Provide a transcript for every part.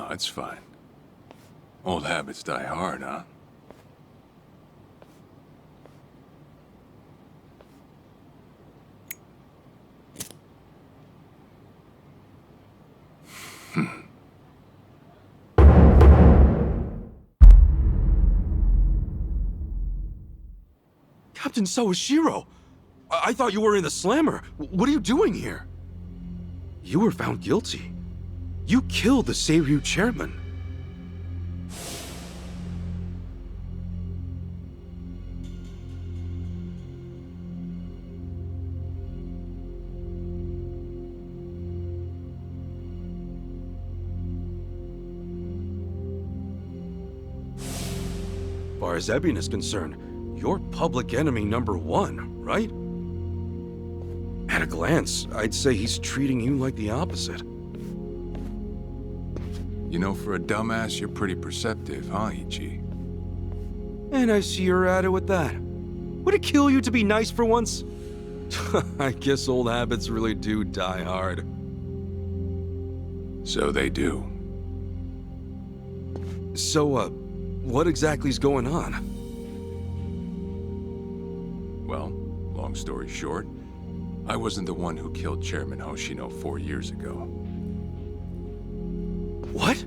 No, it's fine. Old habits die hard, huh? Captain Sawashiro! I thought you were in the slammer. What are you doing here? You were found guilty. You killed the Seiryu chairman. As far as Ebion is concerned, you're public enemy #1, right? At a glance, I'd say he's treating you like the opposite. You know, for a dumbass, you're pretty perceptive, huh, Ichi? And I see you're at it with that. Would it kill you to be nice for once? I guess old habits really do die hard. So they do. So, what exactly's going on? Well, long story short, I wasn't the one who killed Chairman Hoshino 4 years ago. What?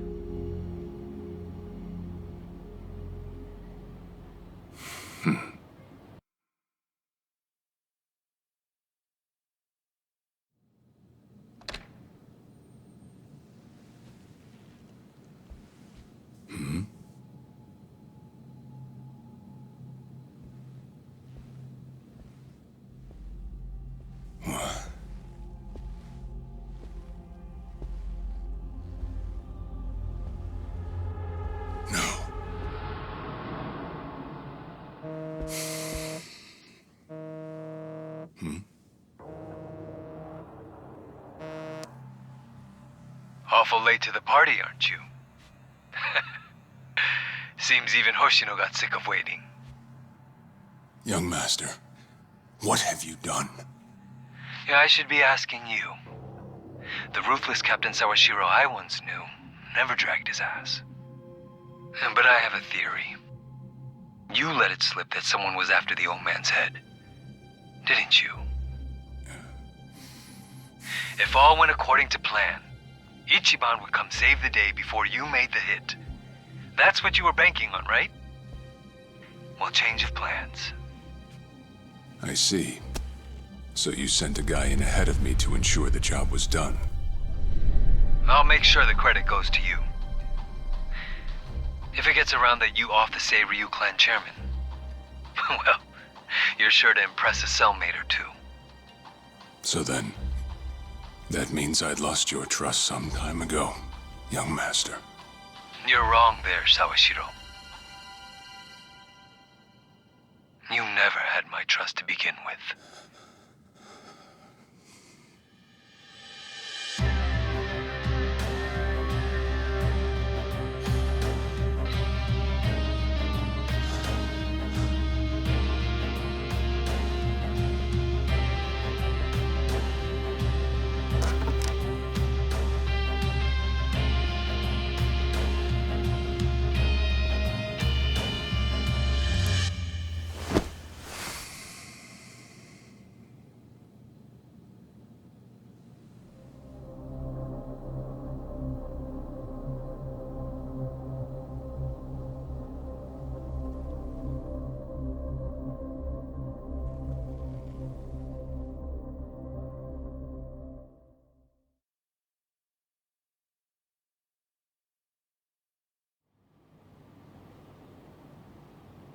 Awful late to the party, aren't you? Seems even Hoshino got sick of waiting. Young master, what have you done? Yeah, I should be asking you. The ruthless Captain Sawashiro I once knew never dragged his ass. But I have a theory. You let it slip that someone was after the old man's head, didn't you? If all went according to plan, Ichiban would come save the day before you made the hit. That's what you were banking on, right? Well, change of plans. I see. So you sent a guy in ahead of me to ensure the job was done. I'll make sure the credit goes to you. If it gets around that you off the Seiryu clan chairman, well, you're sure to impress a cellmate or two. So then, that means I'd lost your trust some time ago, young master. You're wrong there, Sawashiro. You never had my trust to begin with.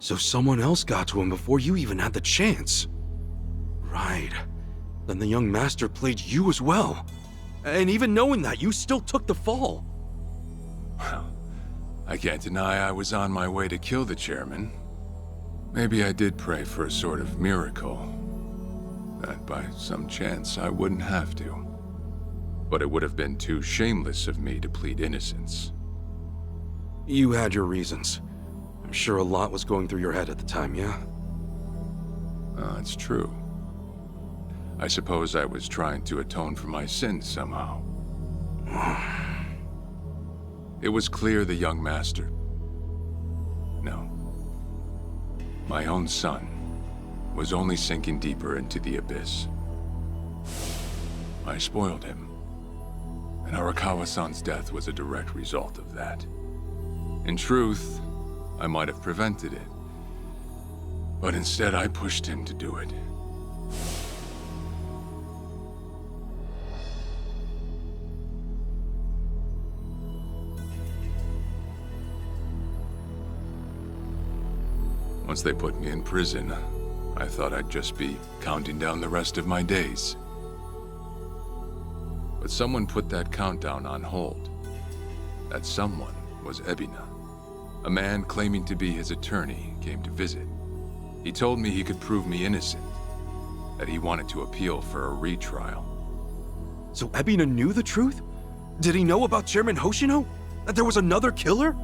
So someone else got to him before you even had the chance. Right. Then the young master played you as well. And even knowing that, you still took the fall. Well, I can't deny I was on my way to kill the chairman. Maybe I did pray for a sort of miracle. That by some chance I wouldn't have to. But it would have been too shameless of me to plead innocence. You had your reasons. I'm sure a lot was going through your head at the time, yeah? It's true. I suppose I was trying to atone for my sins somehow. It was clear the young master... No. My own son was only sinking deeper into the abyss. I spoiled him. And Arakawa-san's death was a direct result of that. In truth, I might have prevented it. But instead, I pushed him to do it. Once they put me in prison, I thought I'd just be counting down the rest of my days. But someone put that countdown on hold. That someone was Ebina. A man claiming to be his attorney came to visit. He told me he could prove me innocent, that he wanted to appeal for a retrial. So Ebina knew the truth? Did he know about Chairman Hoshino? That there was another killer?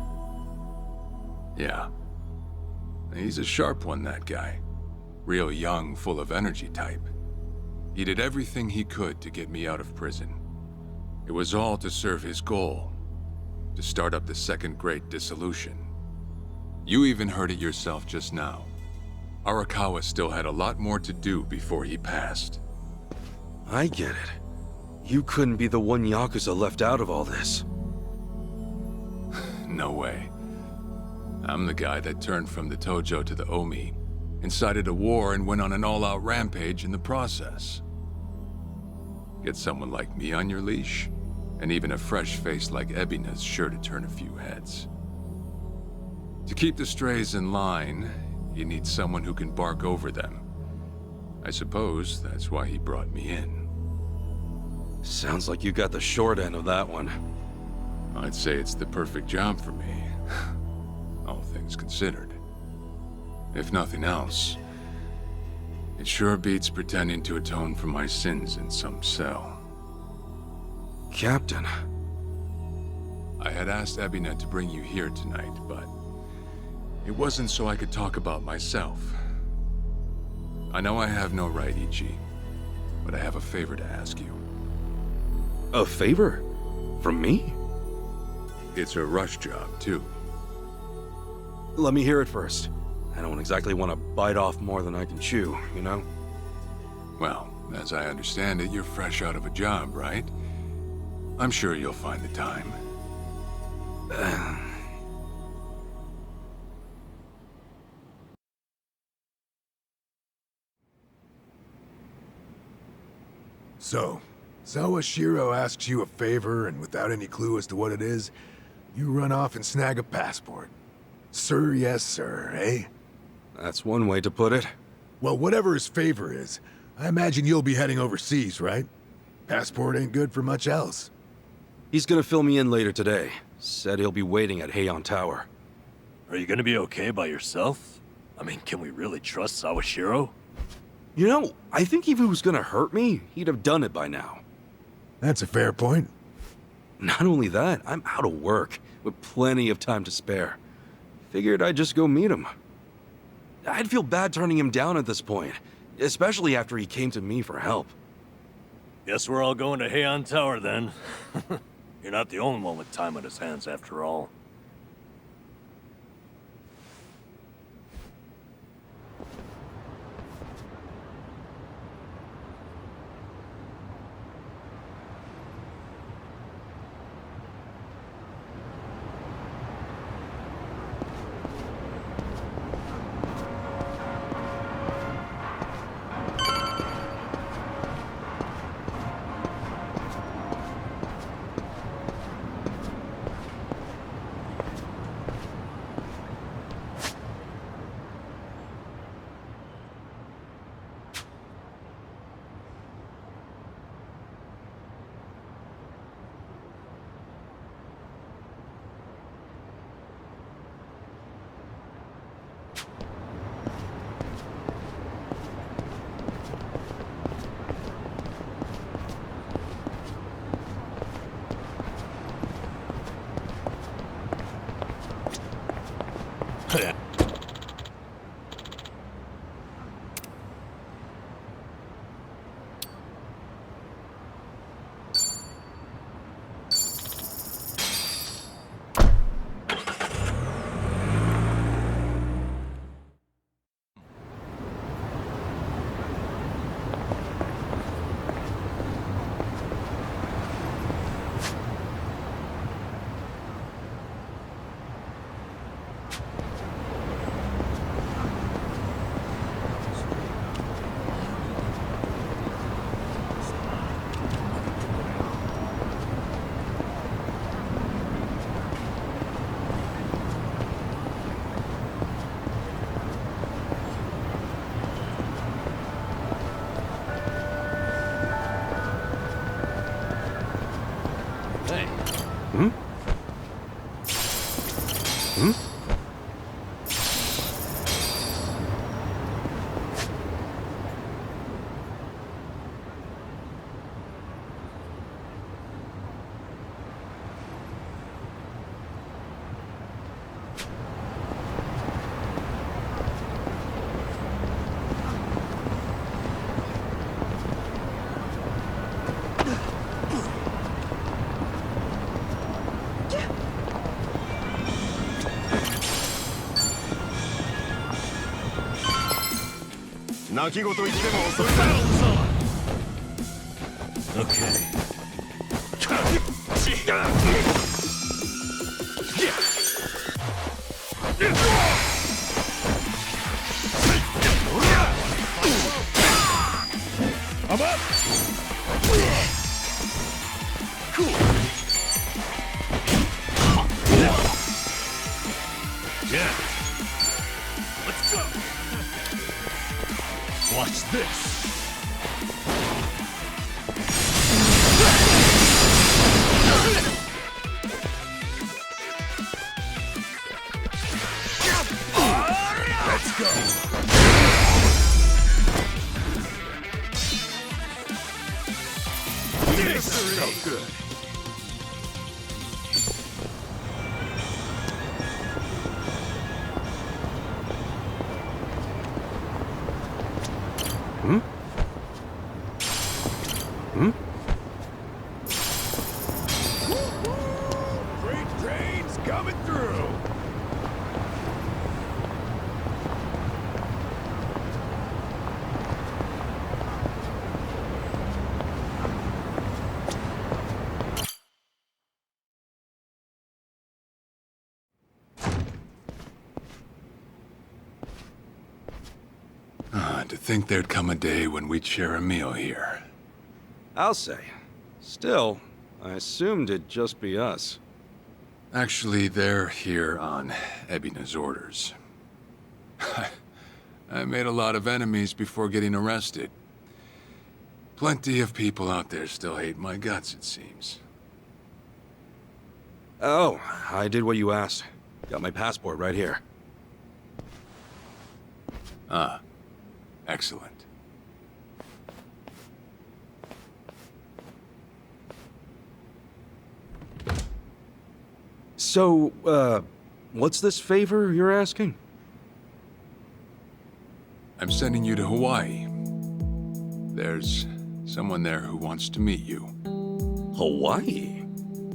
Yeah. He's a sharp one, that guy. Real young, full of energy type. He did everything he could to get me out of prison. It was all to serve his goal, to start up the Second Great Dissolution. You even heard it yourself just now. Arakawa still had a lot more to do before he passed. I get it. You couldn't be the one Yakuza left out of all this. No way. I'm the guy that turned from the Tojo to the Omi, incited a war and went on an all-out rampage in the process. Get someone like me on your leash, and even a fresh face like Ebina's sure to turn a few heads. To keep the strays in line, you need someone who can bark over them. I suppose that's why he brought me in. Sounds like you got the short end of that one. I'd say it's the perfect job for me, all things considered. If nothing else, it sure beats pretending to atone for my sins in some cell. Captain. I had asked Ebina to bring you here tonight, but it wasn't so I could talk about myself. I know I have no right, Ichi, but I have a favor to ask you. A favor? From me? It's a rush job, too. Let me hear it first. I don't exactly want to bite off more than I can chew, you know? Well, as I understand it, you're fresh out of a job, right? I'm sure you'll find the time. So, Sawashiro asks you a favor, and without any clue as to what it is, you run off and snag a passport. Sir, yes, sir, eh? That's one way to put it. Well, whatever his favor is, I imagine you'll be heading overseas, right? Passport ain't good for much else. He's gonna fill me in later today. Said he'll be waiting at Heian Tower. Are you gonna be okay by yourself? I mean, can we really trust Sawashiro? You know, I think if he was gonna hurt me, he'd have done it by now. That's a fair point. Not only that, I'm out of work, with plenty of time to spare. Figured I'd just go meet him. I'd feel bad turning him down at this point, especially after he came to me for help. Guess we're all going to Heian Tower then. You're not the only one with time on his hands after all. 泣き言言っても遅いだろうぞ。 Okay. I'm up. Cool. Yeah. Let's go. Watch this. Let's go. This so good. Hmm? Hmm? Freight trains coming through. To think there'd come a day when we'd share a meal here. I'll say. Still, I assumed it'd just be us. Actually, they're here on Ebina's orders. I made a lot of enemies before getting arrested. Plenty of people out there still hate my guts, it seems. Oh, I did what you asked. Got my passport right here. Ah, excellent. So, what's this favor you're asking? I'm sending you to Hawaii. There's someone there who wants to meet you. Hawaii?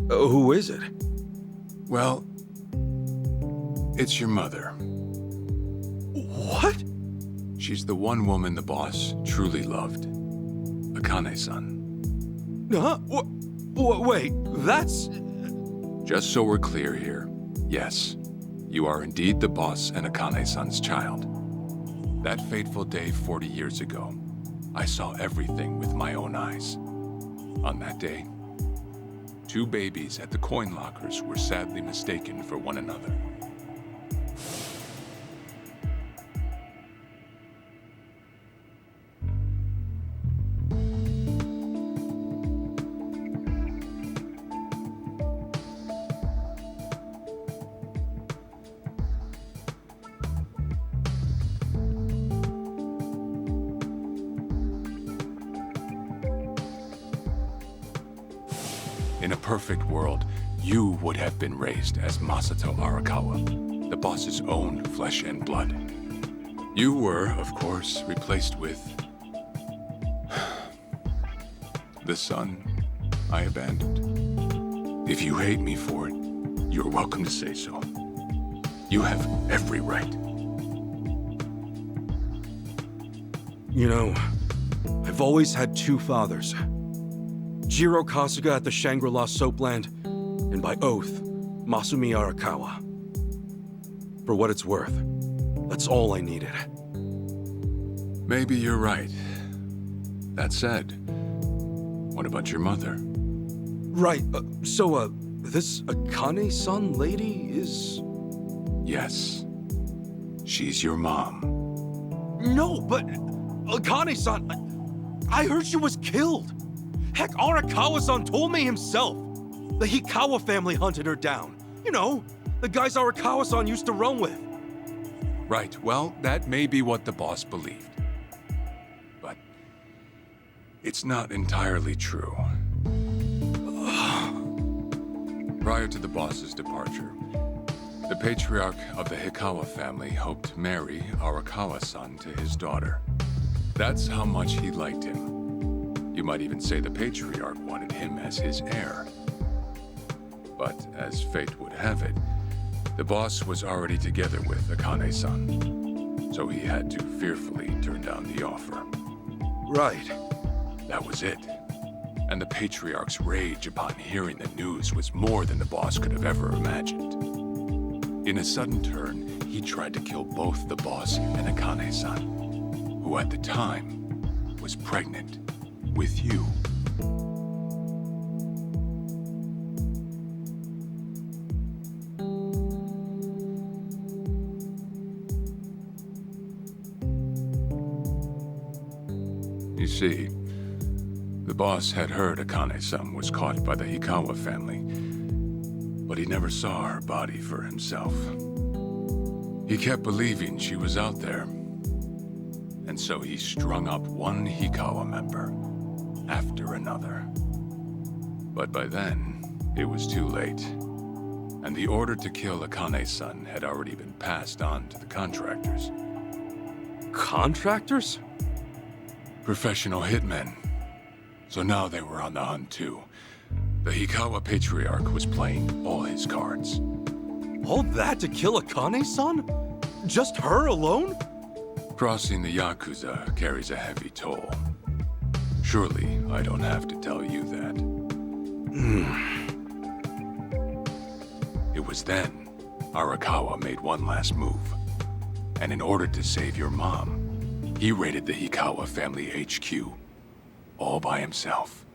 Who is it? Well, it's your mother. What? She's the one woman the boss truly loved. Akane-san. Huh? Wait, that's... Just so we're clear here, yes, you are indeed the boss and Akane-san's child. That fateful day 40 years ago, I saw everything with my own eyes. On that day, 2 babies at the coin lockers were sadly mistaken for one another. In a perfect world, you would have been raised as Masato Arakawa, the boss's own flesh and blood. You were, of course, replaced with... the son I abandoned. If you hate me for it, you're welcome to say so. You have every right. You know, I've always had 2 fathers. Jiro Kasuga at the Shangri-La Soapland, and by oath, Masumi Arakawa. For what it's worth, that's all I needed. Maybe you're right. That said, what about your mother? Right, this Akane-san lady is... Yes. She's your mom. No, but... Akane-san... I heard she was killed! Heck, Arakawa-san told me himself! The Hikawa family hunted her down. You know, the guys Arakawa-san used to roam with. Right, well, that may be what the boss believed. But it's not entirely true. Prior to the boss's departure, the patriarch of the Hikawa family hoped to marry Arakawa-san to his daughter. That's how much he liked him. You might even say the patriarch wanted him as his heir. But as fate would have it, the boss was already together with Akane-san. so he had to fearfully turn down the offer. Right. That was it. And the Patriarch's rage upon hearing the news was more than the boss could have ever imagined. In a sudden turn, he tried to kill both the boss and Akane-san, who at the time was pregnant with you. You see, the boss had heard Akane-san was caught by the Hikawa family, but he never saw her body for himself. He kept believing she was out there, and so he strung up one Hikawa member after another. But by then, it was too late, and the order to kill Akane-san had already been passed on to the contractors. Contractors? Professional hitmen. So now they were on the hunt too. The Hikawa Patriarch was playing all his cards. All that to kill Akane-san? Just her alone? Crossing the Yakuza carries a heavy toll. Surely I don't have to tell you that. It was then Arakawa made one last move. And in order to save your mom, he raided the Hikawa family HQ, all by himself.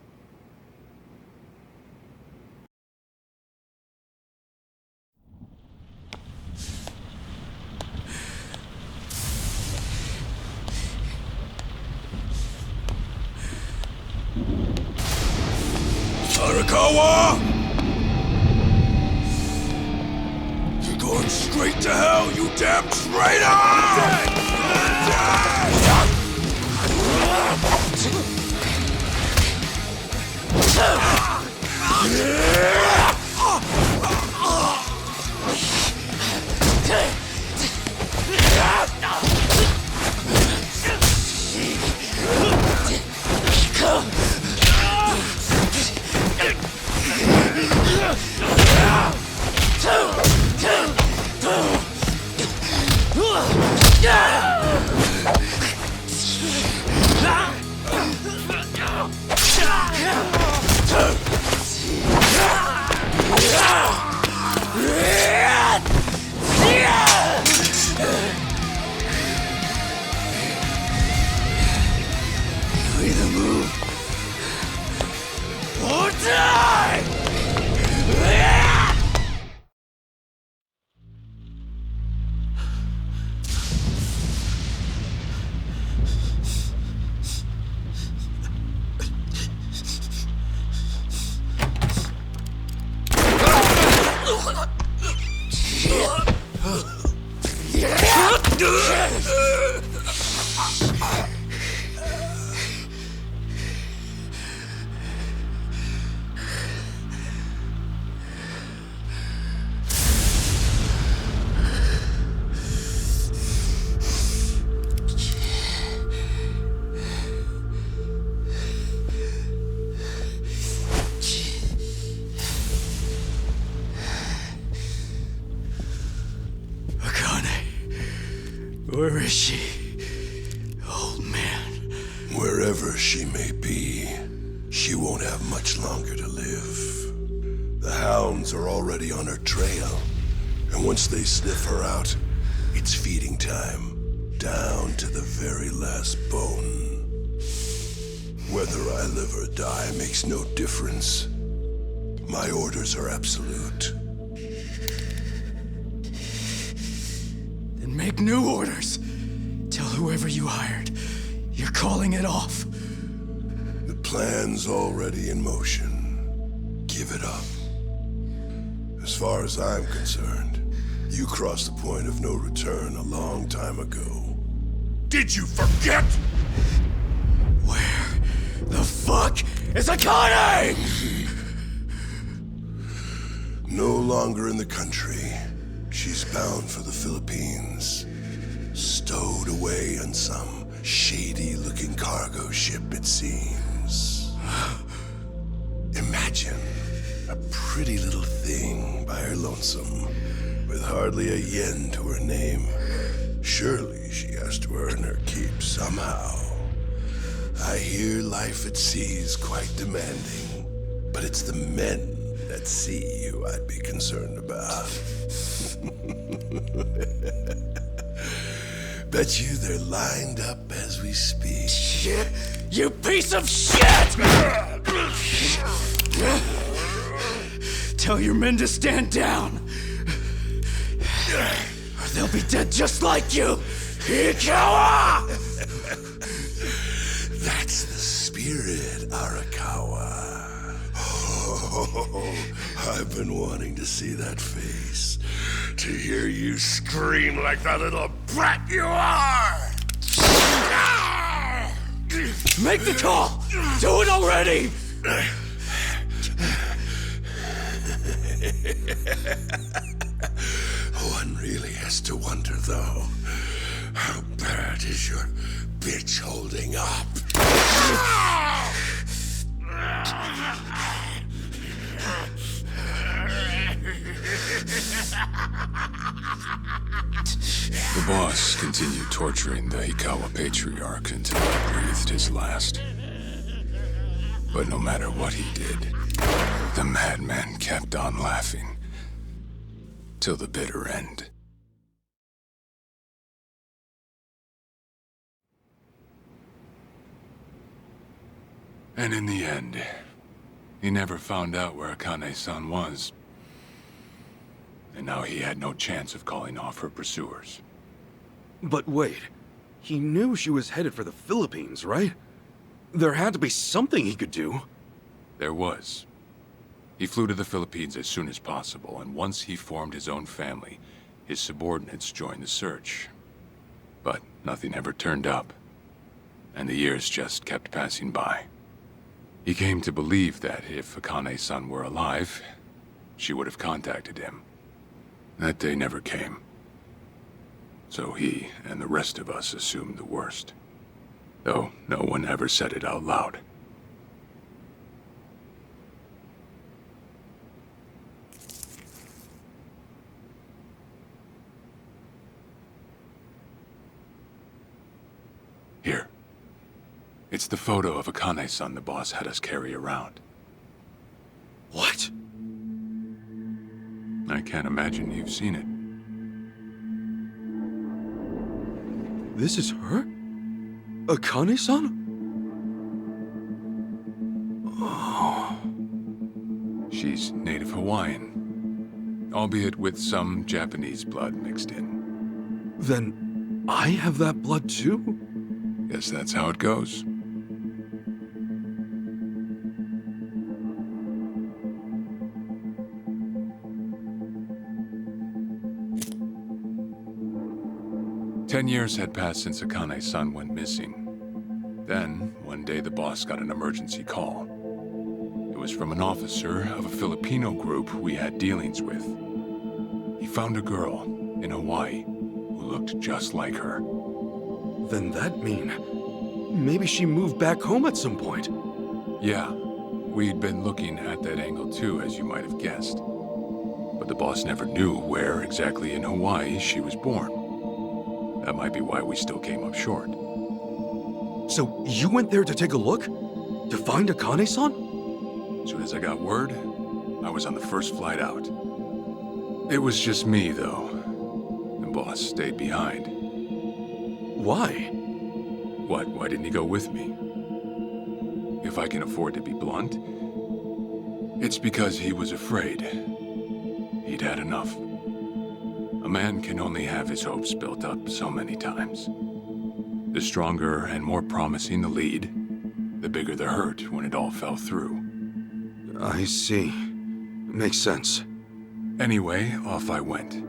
Arakawa! You're going straight to hell, you damn traitor! You either move or die! Where is she, old man? Wherever she may be, she won't have much longer to live. The hounds are already on her trail, and once they sniff her out, it's feeding time, down to the very last bone. Whether I live or die makes no difference. My orders are absolute. Make new orders. Tell whoever you hired, you're calling it off. The plan's already in motion. Give it up. As far as I'm concerned, you crossed the point of no return a long time ago. Did you forget? Where the fuck is Akane? No longer in the country. She's bound for the Philippines, stowed away on some shady-looking cargo ship, it seems. Imagine a pretty little thing by her lonesome, with hardly a yen to her name, Surely she has to earn her keep somehow. I hear life at sea is quite demanding, but it's the men at sea who I'd be concerned about. Bet you they're lined up as we speak. Shit! You piece of shit! Tell your men to stand down, or they'll be dead just like you! Ikawa! That's the spirit, Arakawa. Oh, I've been wanting to see that face. To hear you scream like the little brat you are! Make the call! Do it already! One really has to wonder, though, how bad is your bitch holding up? The boss continued torturing the Ikawa patriarch until he breathed his last. But no matter what he did, the madman kept on laughing. Till the bitter end. And in the end, he never found out where Akane-san was. And now he had no chance of calling off her pursuers. But wait, he knew she was headed for the Philippines, right? There had to be something he could do. There was. He flew to the Philippines as soon as possible, and once he formed his own family, his subordinates joined the search. But nothing ever turned up, and the years just kept passing by. He came to believe that if Akane-san were alive, she would have contacted him. That day never came. So he and the rest of us assumed the worst. Though no one ever said it out loud. Here. It's the photo of Akane-san the boss had us carry around. What? I can't imagine you've seen it. This is her? Akane-san? She's native Hawaiian, albeit with some Japanese blood mixed in. Then I have that blood too? Guess that's how it goes. Ten years had passed since Akane-san went missing. Then, one day the boss got an emergency call. It was from an officer of a Filipino group we had dealings with. He found a girl in Hawaii who looked just like her. Then that mean maybe she moved back home at some point. Yeah, we'd been looking at that angle too, as you might have guessed. But the boss never knew where exactly in Hawaii she was born. That might be why we still came up short. So you went there to take a look? To find Akane-san? As soon as I got word, I was on the first flight out. It was just me, though. The boss stayed behind. Why? What? Why didn't he go with me? If I can afford to be blunt, it's because he was afraid. He'd had enough. A man can only have his hopes built up so many times. The stronger and more promising the lead, the bigger the hurt when it all fell through. I see. Makes sense. Anyway, off I went.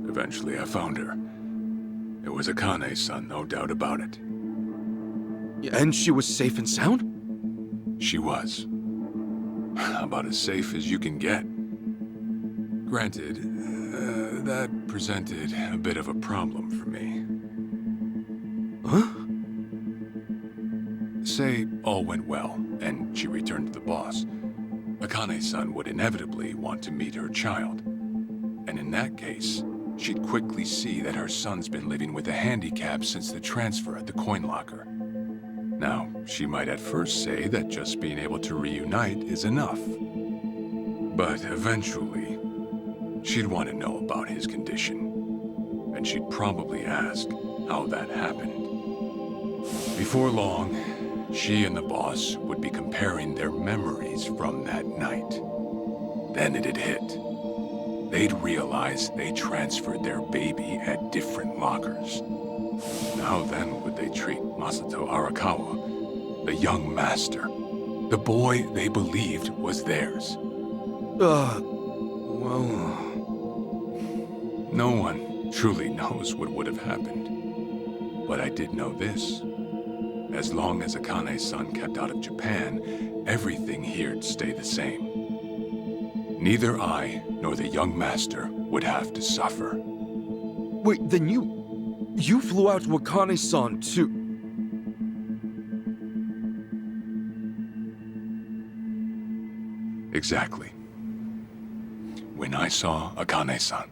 Eventually I found her. It was Akane's-san, no doubt about it. And she was safe and sound? She was. About as safe as you can get. Granted, that presented a bit of a problem for me. Huh? Say all went well, and she returned to the boss. Akane-san would inevitably want to meet her child. And in that case, she'd quickly see that her son's been living with a handicap since the transfer at the coin locker. Now, she might at first say that just being able to reunite is enough. But eventually, she'd want to know about his condition. And she'd probably ask how that happened. Before long, she and the boss would be comparing their memories from that night. Then it'd hit. They'd realize they transferred their baby at different lockers. How then would they treat Masato Arakawa, the young master, the boy they believed was theirs? Well... No one truly knows what would have happened. But I did know this. As long as Akane-san kept out of Japan, everything here'd stay the same. Neither I nor the young master would have to suffer. Wait, then you flew out to Akane-san too? Exactly. When I saw Akane-san,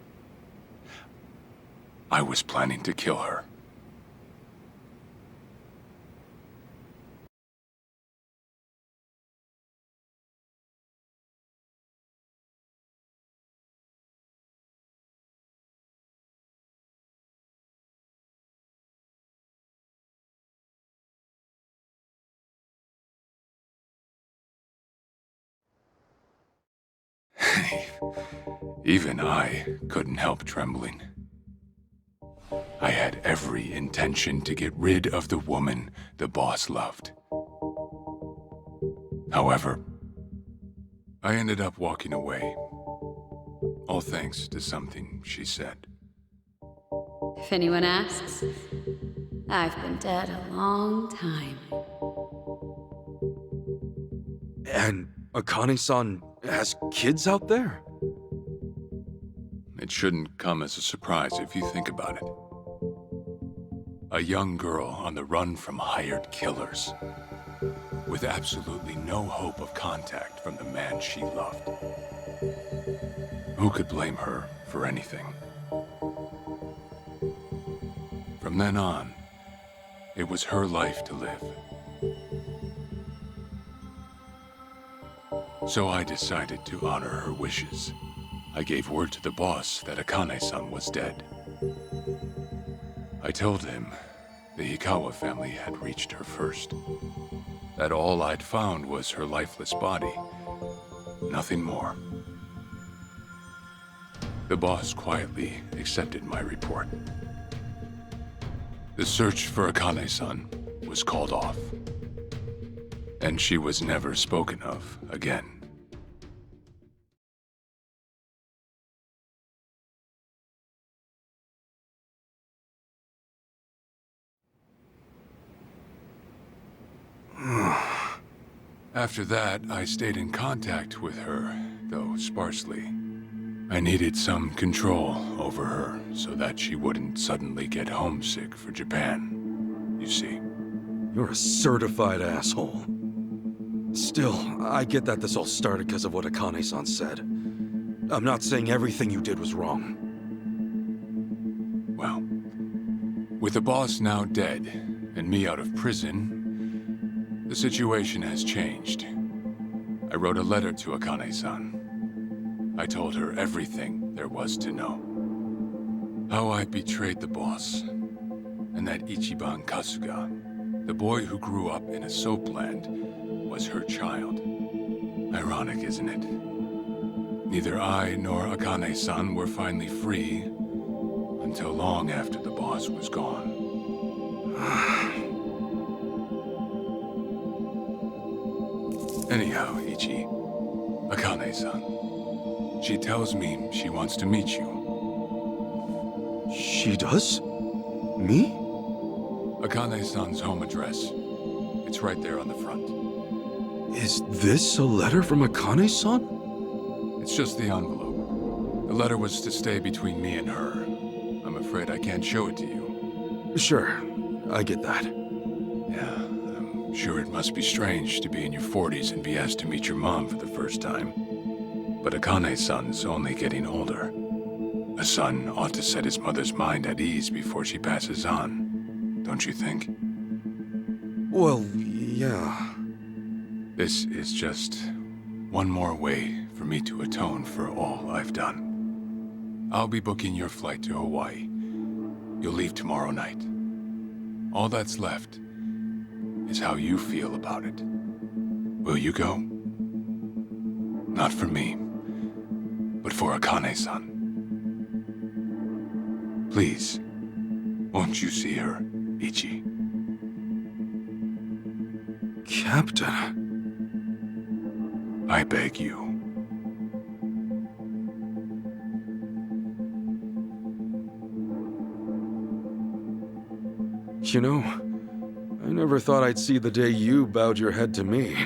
I was planning to kill her. Even I couldn't help trembling. I had every intention to get rid of the woman the boss loved. However, I ended up walking away, all thanks to something she said. If anyone asks, I've been dead a long time. And Akane-san has kids out there? It shouldn't come as a surprise if you think about it. A young girl on the run from hired killers, with absolutely no hope of contact from the man she loved. Who could blame her for anything? From then on, it was her life to live. So I decided to honor her wishes. I gave word to the boss that Akane-san was dead. I told him the Hikawa family had reached her first. That all I'd found was her lifeless body. Nothing more. The boss quietly accepted my report. The search for Akane-san was called off. And she was never spoken of again. After that, I stayed in contact with her, though sparsely. I needed some control over her so that she wouldn't suddenly get homesick for Japan, you see. You're a certified asshole. Still, I get that this all started because of what Akane-san said. I'm not saying everything you did was wrong. Well, with the boss now dead and me out of prison, the situation has changed. I wrote a letter to Akane-san. I told her everything there was to know. How I betrayed the boss, and that Ichiban Kasuga, the boy who grew up in a soapland, was her child. Ironic, isn't it? Neither I nor Akane-san were finally free until long after the boss was gone. Anyhow, Ichi, Akane-san, she tells me she wants to meet you. She does? Me? Akane-san's home address. It's right there on the front. Is this a letter from Akane-san? It's just the envelope. The letter was to stay between me and her. I'm afraid I can't show it to you. Sure, I get that. Yeah, I'm sure it must be strange to be in your 40s and be asked to meet your mom for the first time. But Akane-san's only getting older. A son ought to set his mother's mind at ease before she passes on, don't you think? Well, yeah. This is just one more way for me to atone for all I've done. I'll be booking your flight to Hawaii. You'll leave tomorrow night. All that's left is how you feel about it. Will you go? Not for me, but for Akane-san. Please, won't you see her, Ichi? Captain. I beg you. You know, I never thought I'd see the day you bowed your head to me.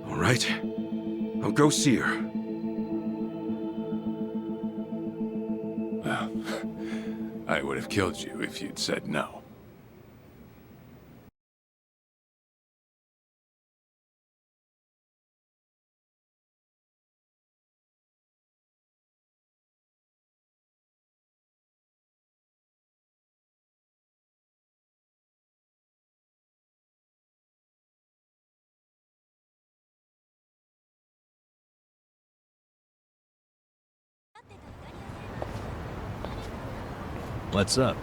All right, I'll go see her. Well, I would have killed you if you'd said no. What's up?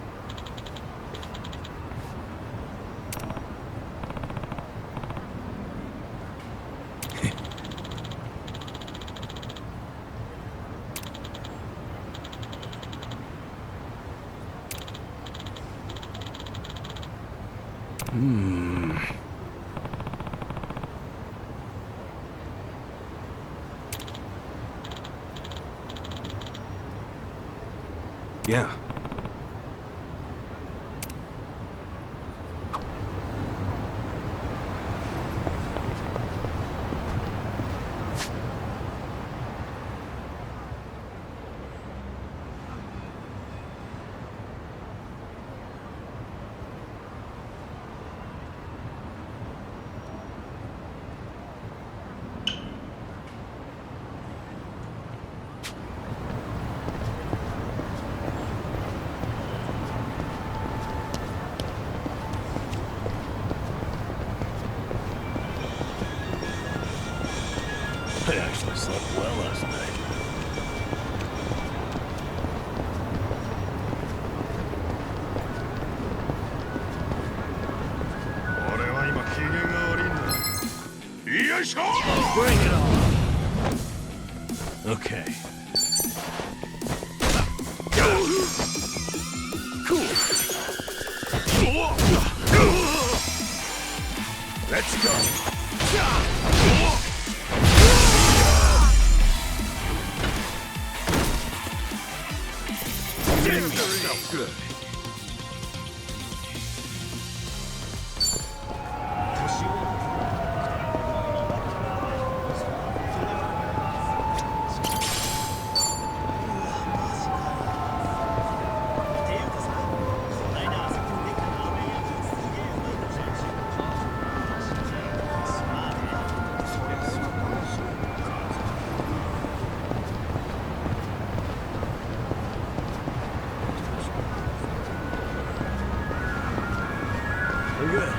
Yeah. I actually slept well last night. Bring it on! Okay. Cool. Let's go. Felt good. We're good.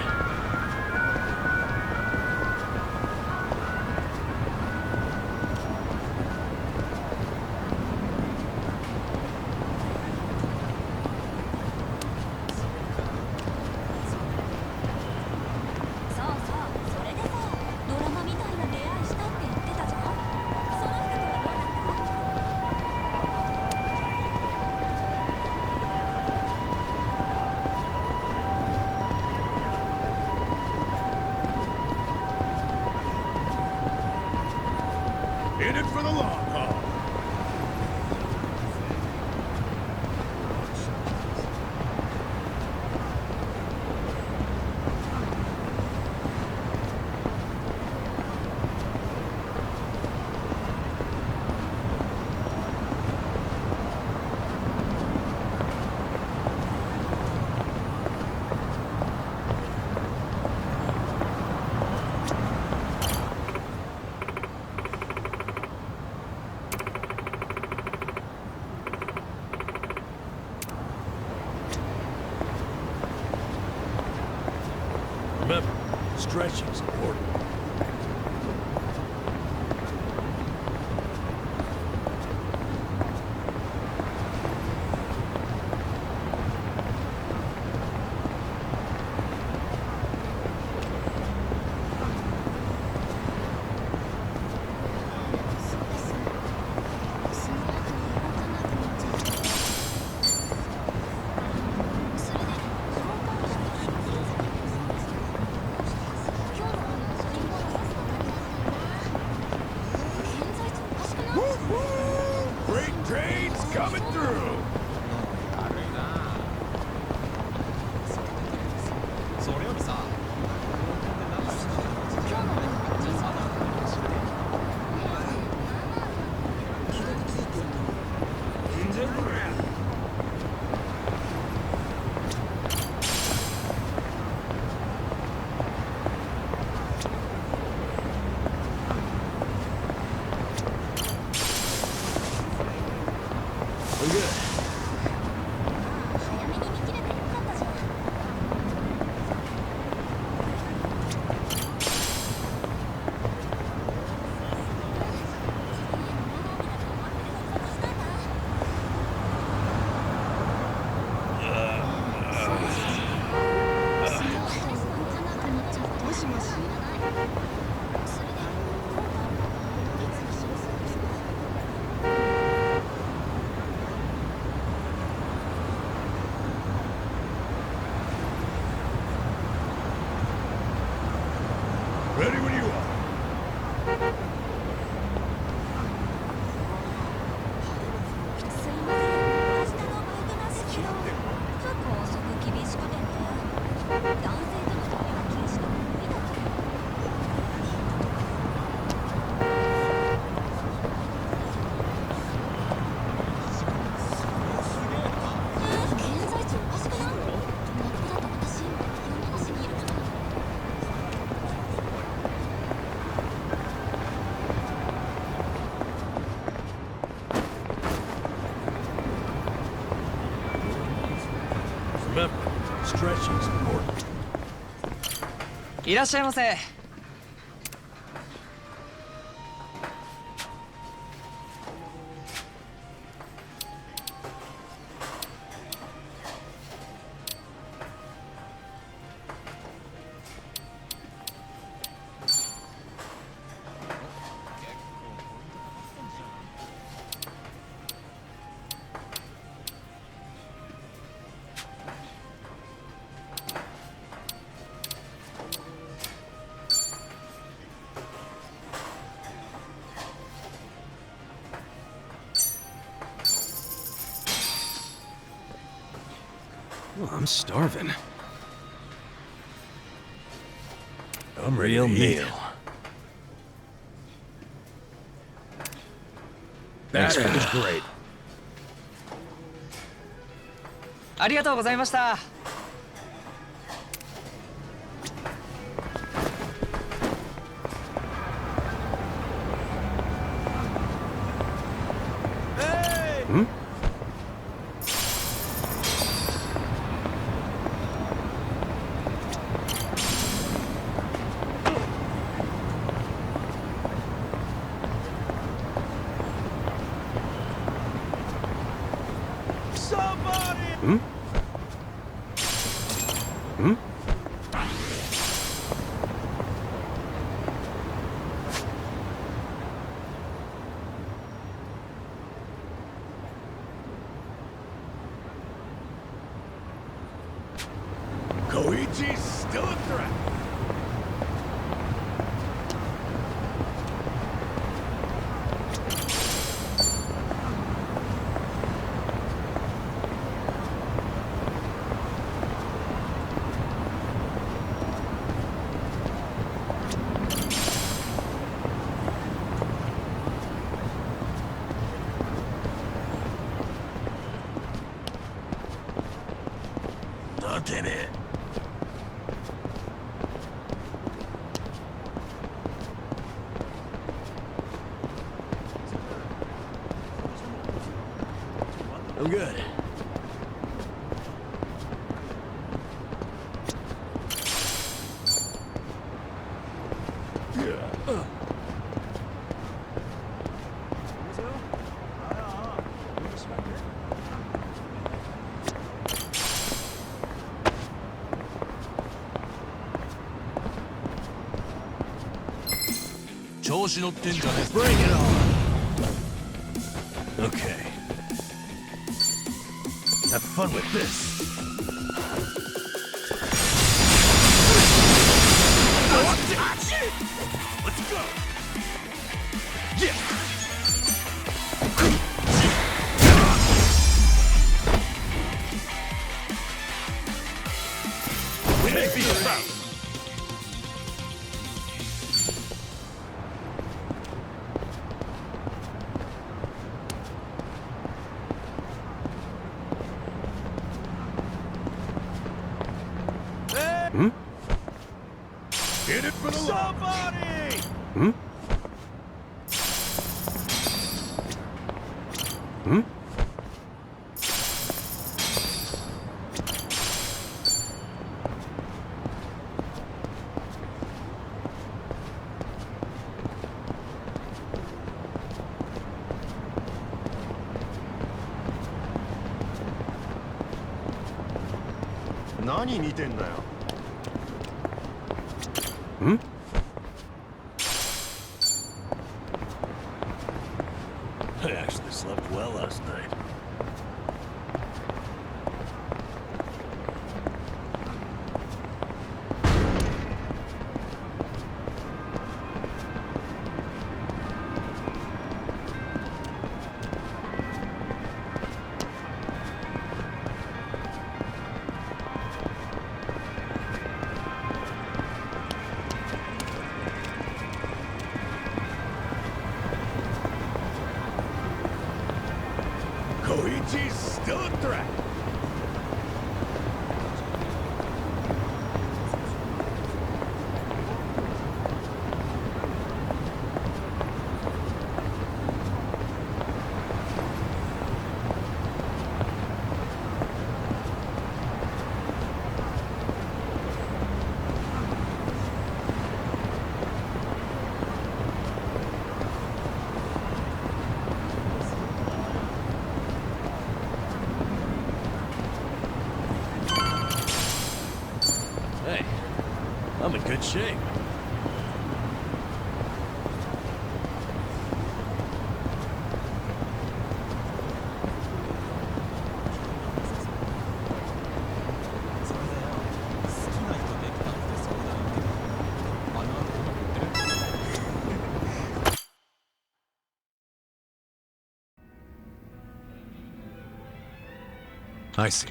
Stretching's important. Freight trains coming through! Ready when you are. Remember, stretching's important. いらっしゃいませ。Well, I'm starving. I'm ready to eat. That was great. ありがとうございました。Hmm? Hmm? Hmm? Koichi's still a threat. Nothing it. I'm good. Bring it on. Okay. Have fun with this. Let's go. Yeah. We may be about. Get it for the somebody! Hmm? Hmm? Hmm? I actually slept well last night. Koichi's still a threat. Hey, I'm in good shape. I see.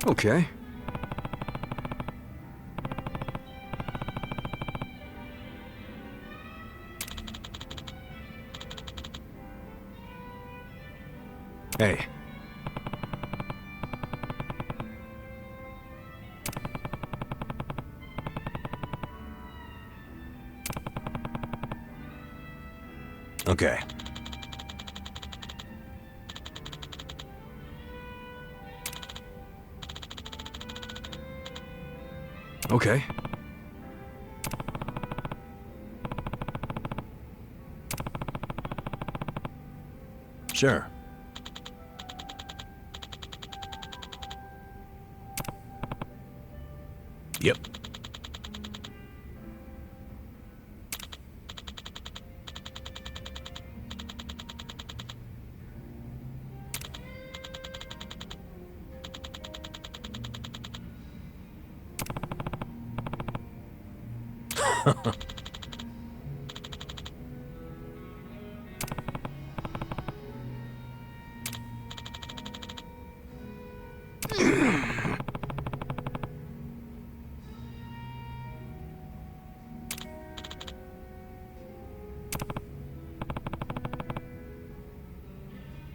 Okay. Hey. Okay. Okay. Sure. Yep.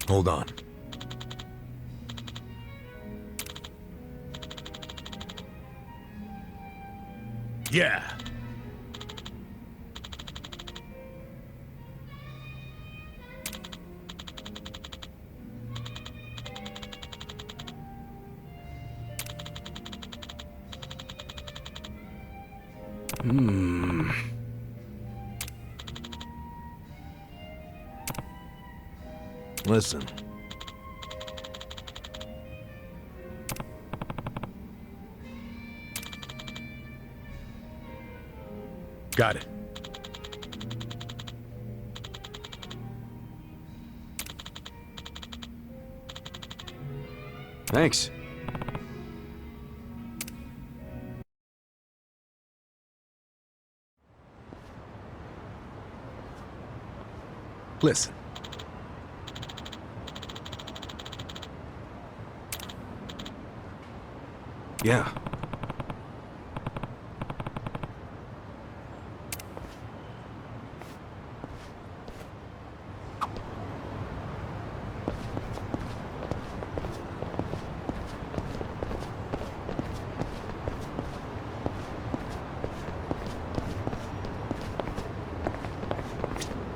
Hold on. Yeah. Listen. Got it. Thanks. Listen. Yeah.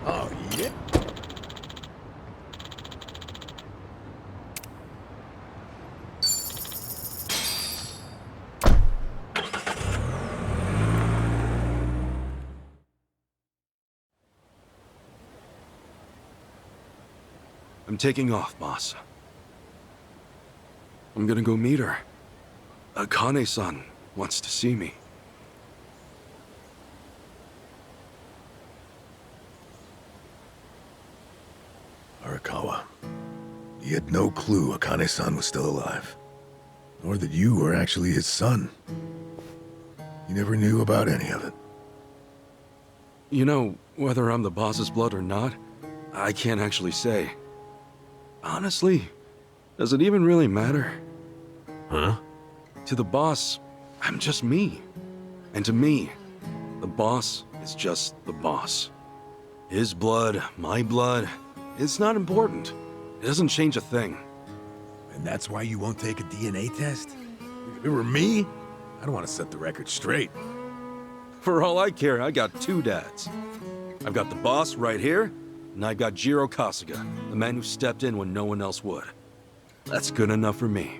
Oh, yeah. I'm taking off, boss. I'm gonna go meet her. Akane-san wants to see me. Arakawa, he had no clue Akane-san was still alive. Nor that you were actually his son. He never knew about any of it. You know, whether I'm the boss's blood or not, I can't actually say. Honestly, does it even really matter? Huh? To the boss, I'm just me. And to me, the boss is just the boss. His blood, my blood, it's not important. It doesn't change a thing. And that's why you won't take a DNA test? If it were me, I'd want to set the record straight. For all I care, I got two dads. I've got the boss right here, and I've got Jiro Kasuga, the man who stepped in when no one else would. That's good enough for me.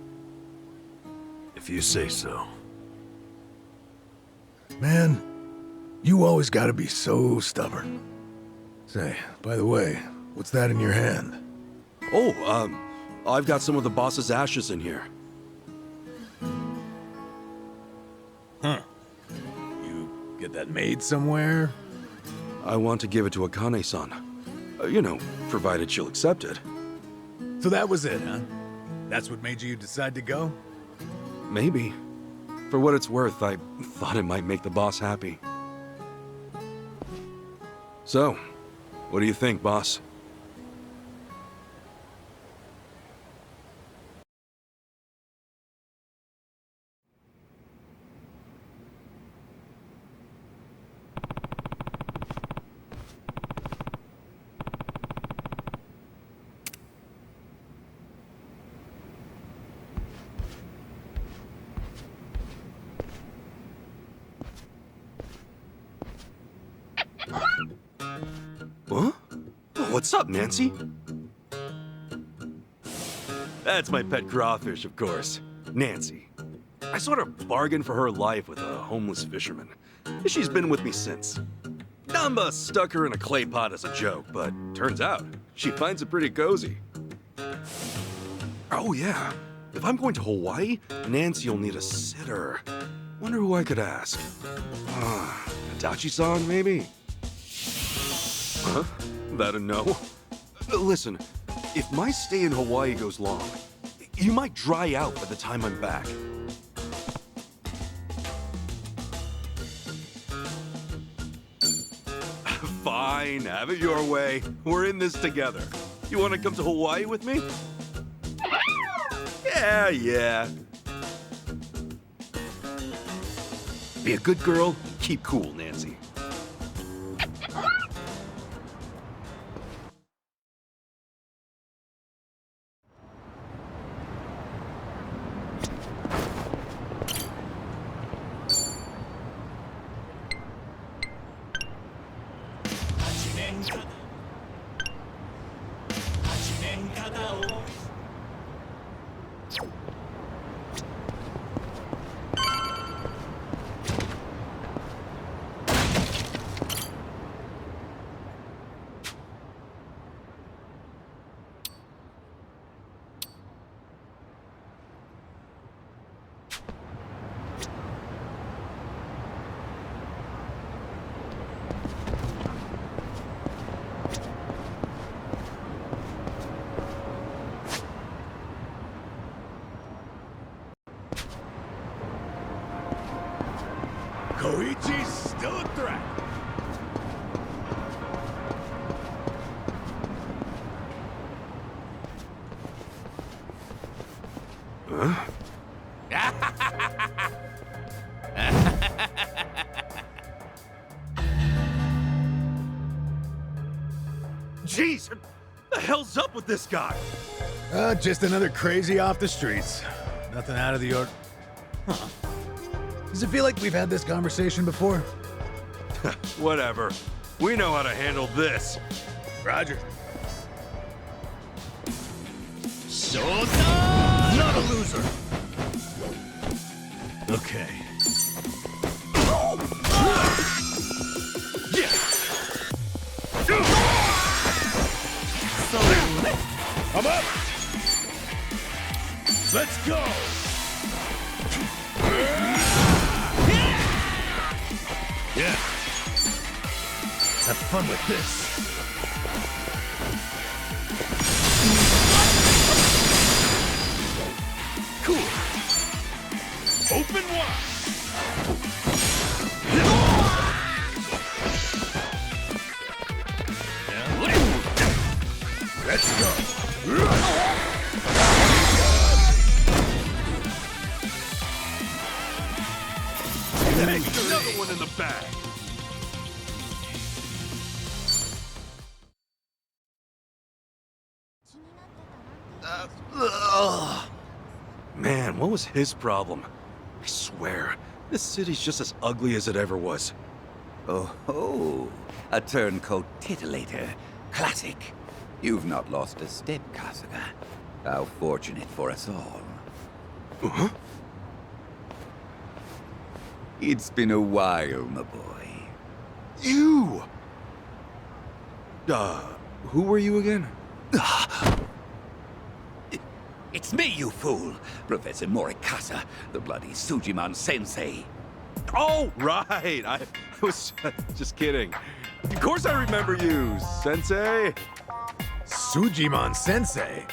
If you say so. Man, you always gotta be so stubborn. Say, by the way, what's that in your hand? Oh, I've got some of the boss's ashes in here. Huh. You get that made somewhere? I want to give it to Akane-san. You know, provided she'll accept it. So that was it, huh? That's what made you decide to go? Maybe. For what it's worth, I thought it might make the boss happy. So, what do you think, boss? Huh? What's up, Nancy? That's my pet crawfish, of course. Nancy. I sort of bargained for her life with a homeless fisherman. She's been with me since. Namba stuck her in a clay pot as a joke, but turns out she finds it pretty cozy. Oh yeah, if I'm going to Hawaii, Nancy'll need a sitter. Wonder who I could ask. Adachi-san, maybe? Huh? That a no? Listen, if my stay in Hawaii goes long, you might dry out by the time I'm back. Fine, have it your way. We're in this together. You want to come to Hawaii with me? Yeah. Be a good girl, keep cool, Nancy. Koichi's still a threat. Jeez, what the hell's up with this guy? Just another crazy off the streets. Nothing out of the ordinary. Huh. Does it feel like we've had this conversation before? Whatever. We know how to handle this. Roger. Showtime! Not a loser. Okay. I'm up! Let's go! Yeah. Have fun with this. Cool. Open wide. Let's go. Another one in the bag. Man, what was his problem? I swear, this city's just as ugly as it ever was. Oh ho! A turncoat titillator. Classic. You've not lost a step, Kasuga. How fortunate for us all. Huh? It's been a while, my boy. You! Who were you again? It's me, you fool! Professor Morikasa, the bloody Sujimon sensei. Oh, right! I was just kidding. Of course I remember you, sensei! Sujimon sensei?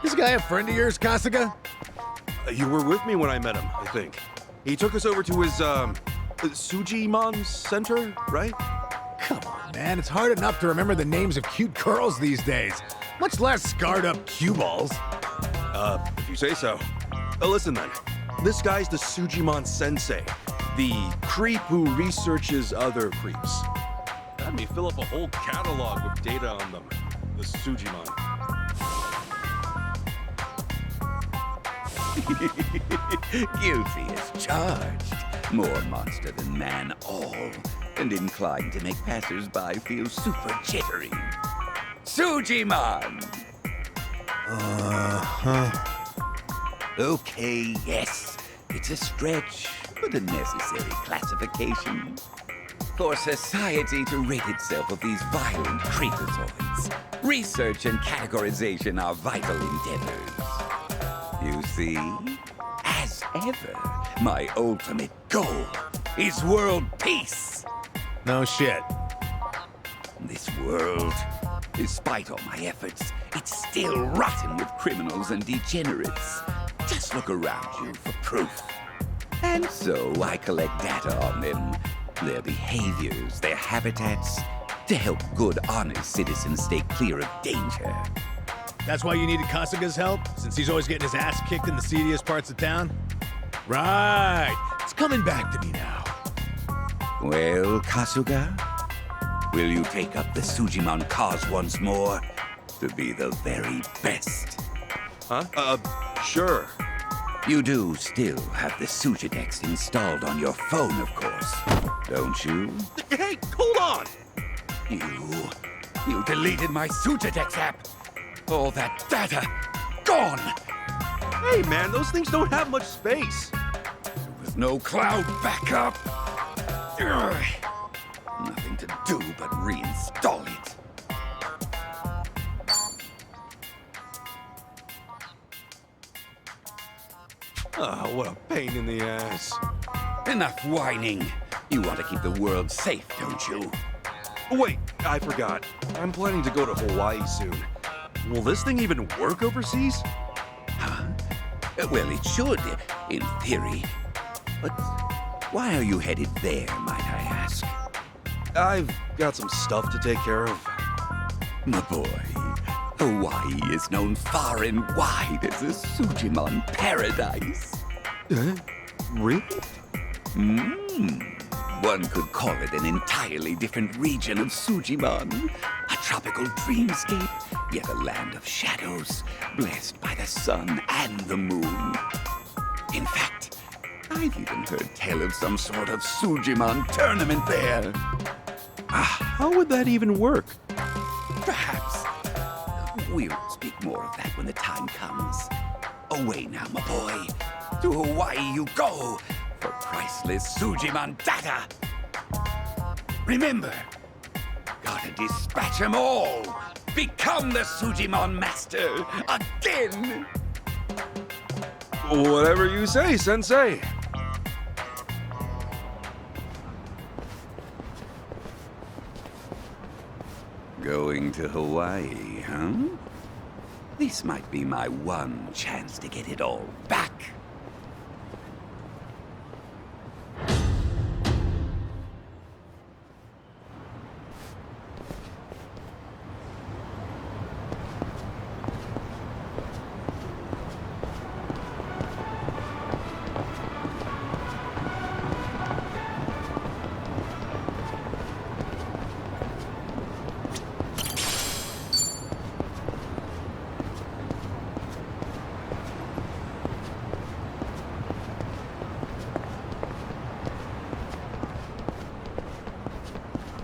This guy a friend of yours, Kasuga? You were with me when I met him, I think. He took us over to his, Sujimon Center, right? Come on, man. It's hard enough to remember the names of cute girls these days. Much less scarred-up cue balls. If you say so. Listen then. This guy's the Sujimon Sensei. The creep who researches other creeps. Had me fill up a whole catalog with data on them. The Sujimon. Guilty as charged. More monster than man all. And inclined to make passers-by feel super jittery. Sujimon! Okay, yes. It's a stretch, but a necessary classification. For society to rid itself of these violent creepazoids, research and categorization are vital endeavors. You see, as ever, my ultimate goal is world peace. No shit. This world, despite all my efforts, it's still rotten with criminals and degenerates. Just look around you for proof. And so I collect data on them, their behaviors, their habitats, to help good, honest citizens stay clear of danger. That's why you needed Kasuga's help, since he's always getting his ass kicked in the seediest parts of town? Right. It's coming back to me now. Well, Kasuga, will you take up the Sujimon cause once more to be the very best? Huh? Sure. You do still have the Sujidex installed on your phone, of course, don't you? Hey, hold on! You deleted my Sujidex app. All that data, gone! Hey, man, those things don't have much space. With no cloud backup. Ugh. Nothing to do but reinstall it. Oh, what a pain in the ass. Enough whining. You want to keep the world safe, don't you? Wait, I forgot. I'm planning to go to Hawaii soon. Will this thing even work overseas? Huh? Well, it should, in theory. But Why are you headed there, might I ask? I've got some stuff to take care of. My boy, Hawaii is known far and wide as a Sujimon paradise. Really? One could call it an entirely different region of Sujimon. A tropical dreamscape, yet a land of shadows, blessed by the sun and the moon. In fact, I've even heard tell of some sort of Sujimon tournament there. How would that even work? Perhaps. We'll speak more of that when the time comes. Away now, my boy. To Hawaii you go for priceless Sujimon data. Remember, gotta dispatch 'em all. Become the Sujimon master again. Whatever you say, Sensei. Going to Hawaii, huh? This might be my one chance to get it all back.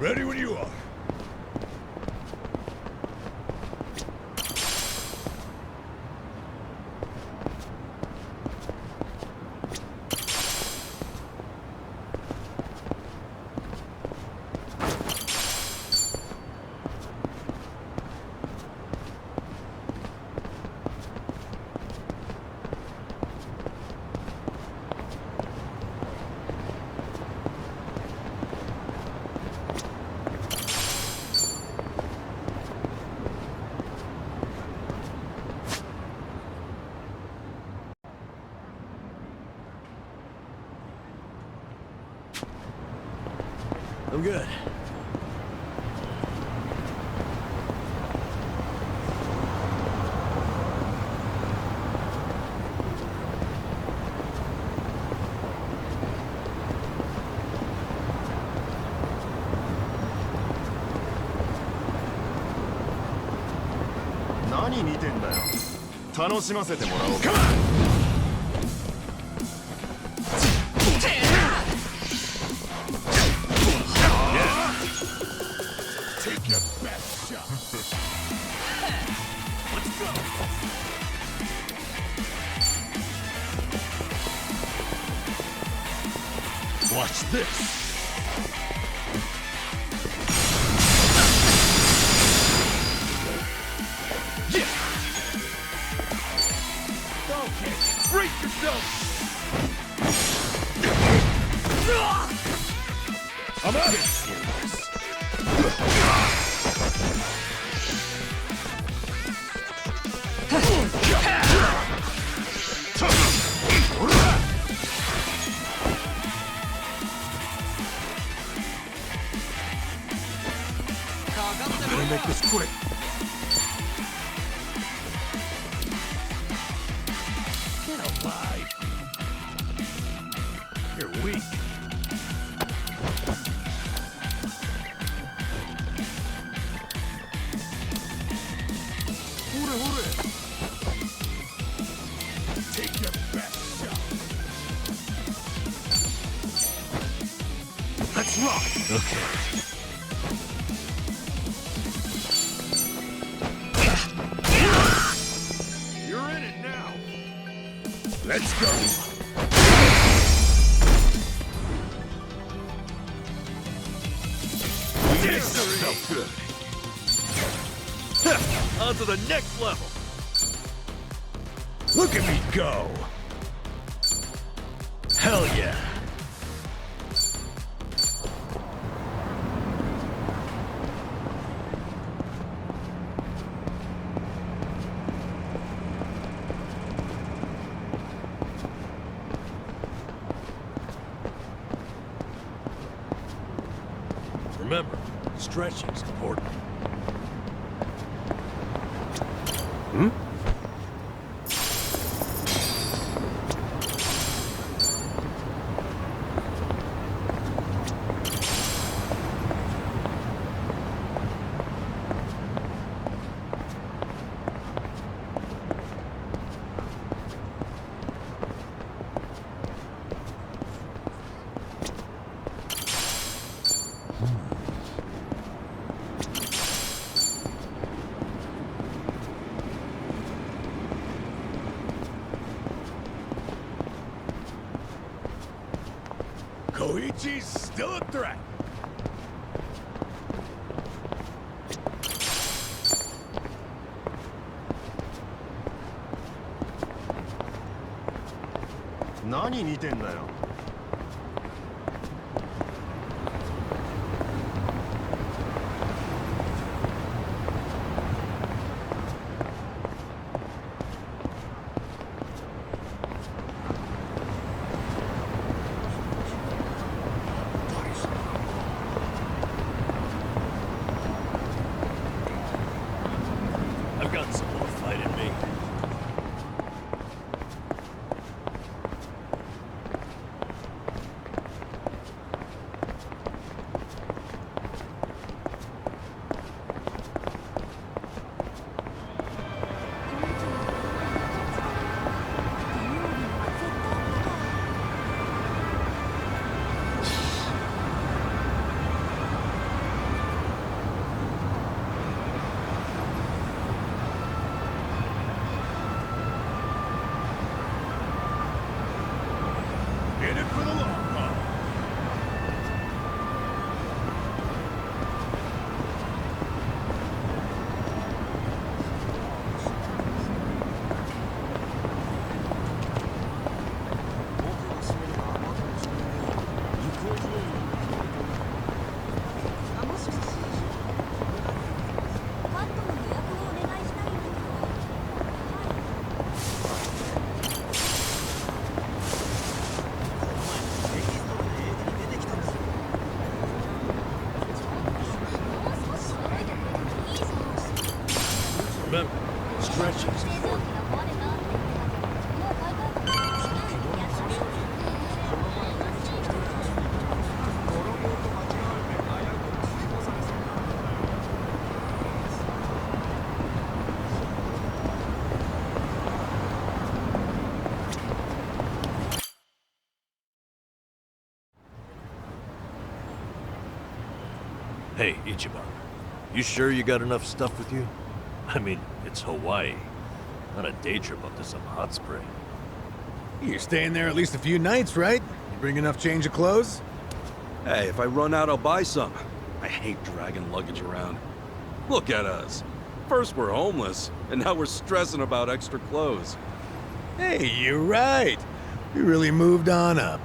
Ready when you are. I'm good.何見てんだよ。楽しませてもらおうか。Watch this. Yeah. Okay, brace yourself. I'm out of serious. Better make this quick. Get alive. You're weak. Hold it. Take your best shot. Let's rock. Okay. You're in it now. Let's go. Taste yourself good. On to the next level. Look at me go. Hell yeah. Remember, stretching's important. Hmm? Koichi's still a threat. Nani 見てんだよ。I've got some more fight in me. In it for the long haul. Remember, stretching's important. Hey, Ichiban, you sure you got enough stuff with you? I mean, it's Hawaii. Not a day trip up to some hot spring. You're staying there at least a few nights, right? You bring enough change of clothes? Hey, if I run out, I'll buy some. I hate dragging luggage around. Look at us. First we're homeless, and now we're stressing about extra clothes. Hey, you're right. We really moved on up.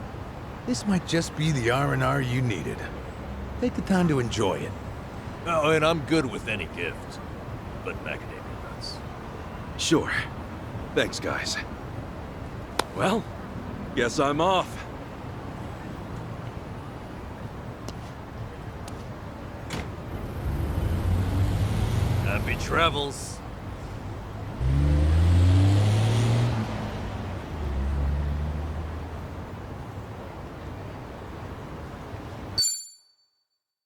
This might just be the R&R you needed. Take the time to enjoy it. Oh, and I'm good with any gift. But macadamia nuts. Sure. Thanks, guys. Well, guess I'm off. Happy travels.